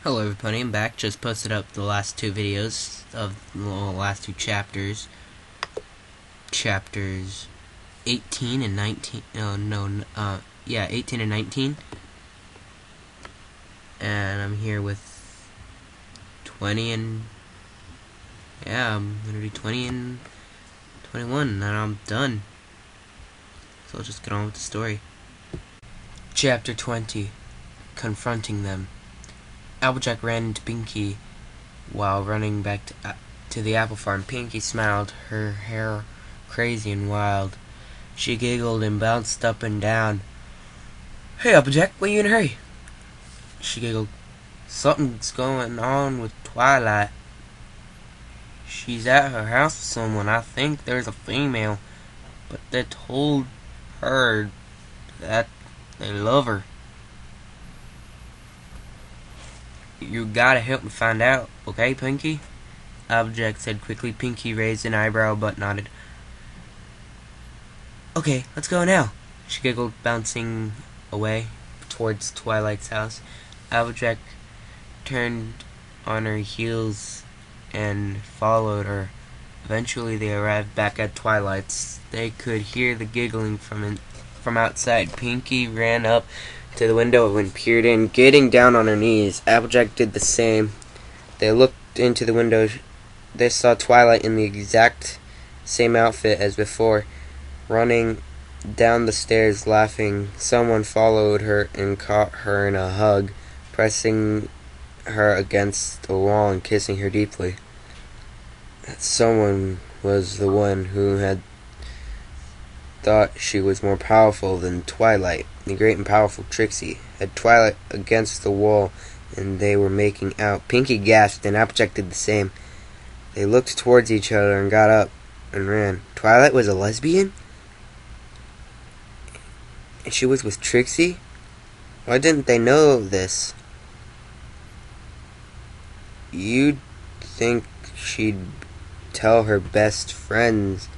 Hello everybody, I'm back. Just posted up the last two videos of the last two chapters. Chapters 18 and 19. Yeah, 18 and 19. And I'm here with 20 and... Yeah, I'm gonna do 20 and 21, and I'm done. So I'll just get on with the story. Chapter 20. Confronting them. Applejack ran into Pinky while running back to the apple farm. Pinky smiled, her hair crazy and wild. She giggled and bounced up and down. "Hey, Applejack, what are you in a hurry?" She giggled. "Something's going on with Twilight. She's at her house with someone. I think there's a female, but they told her that they love her. You gotta help me find out, okay, Pinky?" Applejack said quickly. Pinky raised an eyebrow but nodded. "Okay, let's go now," she giggled, bouncing away towards Twilight's house. Applejack turned on her heels and followed her. Eventually they arrived back at Twilight's. They could hear the giggling from outside. Pinky ran up to the window and peered in, getting down on her knees. Applejack did the same. They looked into the window. They saw Twilight in the exact same outfit as before, running down the stairs laughing. Someone followed her and caught her in a hug, pressing her against the wall and kissing her deeply. That someone was the one who had thought she was more powerful than Twilight. The great and powerful Trixie had Twilight against the wall, and they were making out. Pinky gasped, and Applejack did the same. They looked towards each other and got up and ran. Twilight was a lesbian? And she was with Trixie? Why didn't they know this? You'd think she'd tell her best friends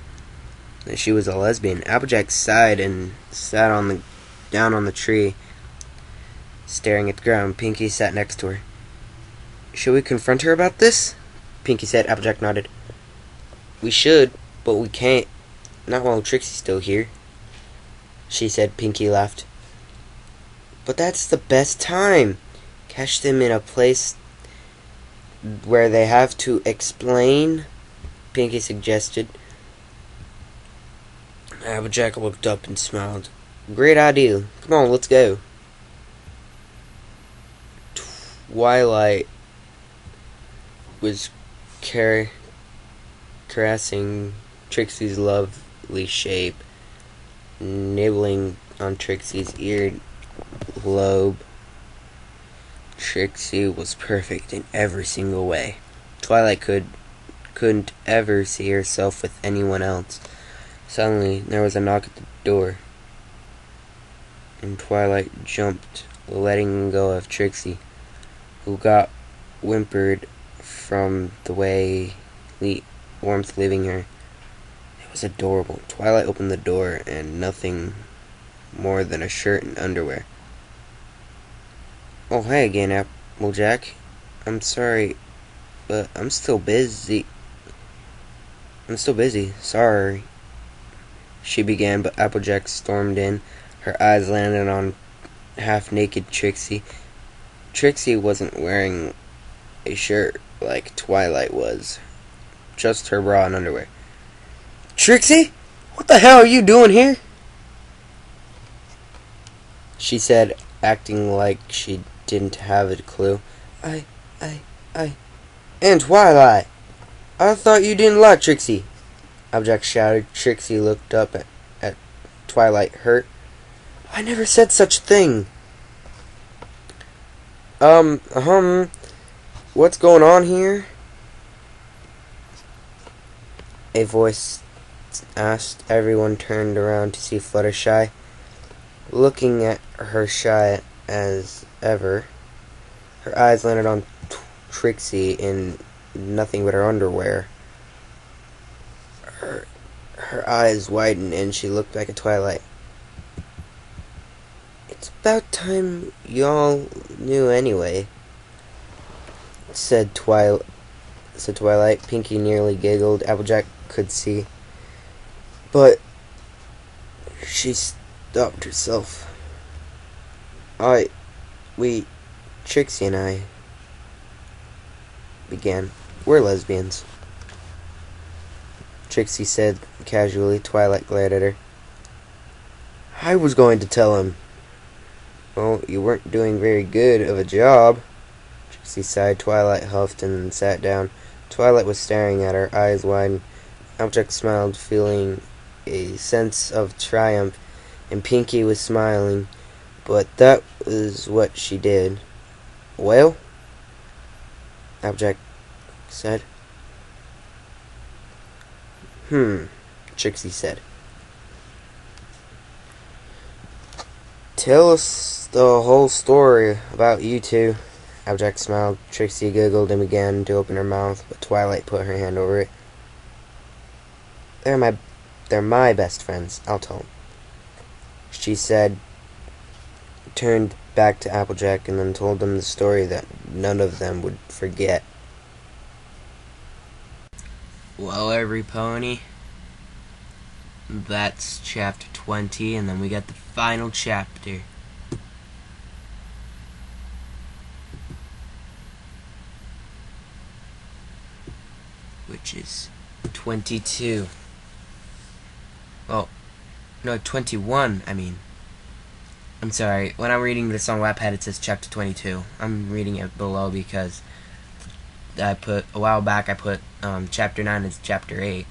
that she was a lesbian. Applejack sighed and sat down on the tree, staring at the ground. Pinky sat next to her. "Should we confront her about this?" Pinky said. Applejack nodded. "We should, but we can't. Not while Trixie's still here," she said. Pinky laughed. "But that's the best time. Catch them in a place where they have to explain," Pinky suggested. Applejack looked up and smiled. "Great idea. Come on, let's go." Twilight was caressing Trixie's lovely shape, nibbling on Trixie's ear lobe. Trixie was perfect in every single way. Twilight couldn't ever see herself with anyone else. Suddenly, there was a knock at the door, and Twilight jumped, letting go of Trixie, who got whimpered from the warmth leaving her. It was adorable. Twilight opened the door, and nothing more than a shirt and underwear. "Oh, hey again, Applejack. I'm sorry, but I'm still busy. Sorry," she began, but Applejack stormed in. Her eyes landed on half-naked Trixie. Trixie wasn't wearing a shirt like Twilight was, just her bra and underwear. "Trixie, what the hell are you doing here?" she said, acting like she didn't have a clue. I... And Twilight, I thought you didn't like Trixie," Applejack shouted. Trixie looked up at Twilight, hurt. "I never said such a thing." What's going on here?" a voice asked. Everyone turned around to see Fluttershy, looking at her shy as ever. Her eyes landed on Trixie in nothing but her underwear. Her eyes widened and she looked back at Twilight. "It's about time y'all knew anyway. said Twilight. Pinkie nearly giggled. Applejack could see, but she stopped herself. Trixie and I began. We're lesbians, Trixie said casually. Twilight glared at her. I was going to tell him. Well, you weren't doing very good of a job, Trixie sighed. Twilight huffed and then sat down. Twilight was staring at her, eyes wide. Applejack smiled, feeling a sense of triumph, and Pinkie was smiling, but that was what she did. Well? Applejack said. Trixie said. Tell us the whole story about you two. Applejack smiled. Trixie giggled and began to open her mouth, but Twilight put her hand over it. They're my best friends, I'll tell them, she said, turned back to Applejack, and then told them the story that none of them would forget. Well, every pony, that's chapter 20, and then we got the final chapter. Which is 22. Oh, no, 21, I mean. I'm sorry, when I'm reading this on Wattpad it says chapter 22. I'm reading it below because a while back I put chapter 9 is chapter 8.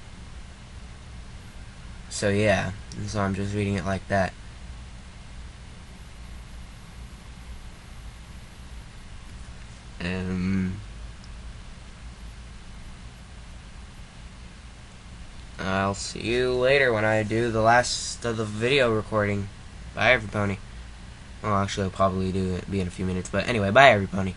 So yeah, so I'm just reading it like that. I'll see you later when I do the last of the video recording. Bye, every pony. Well, actually, I'll probably be in a few minutes, but anyway, bye, every pony.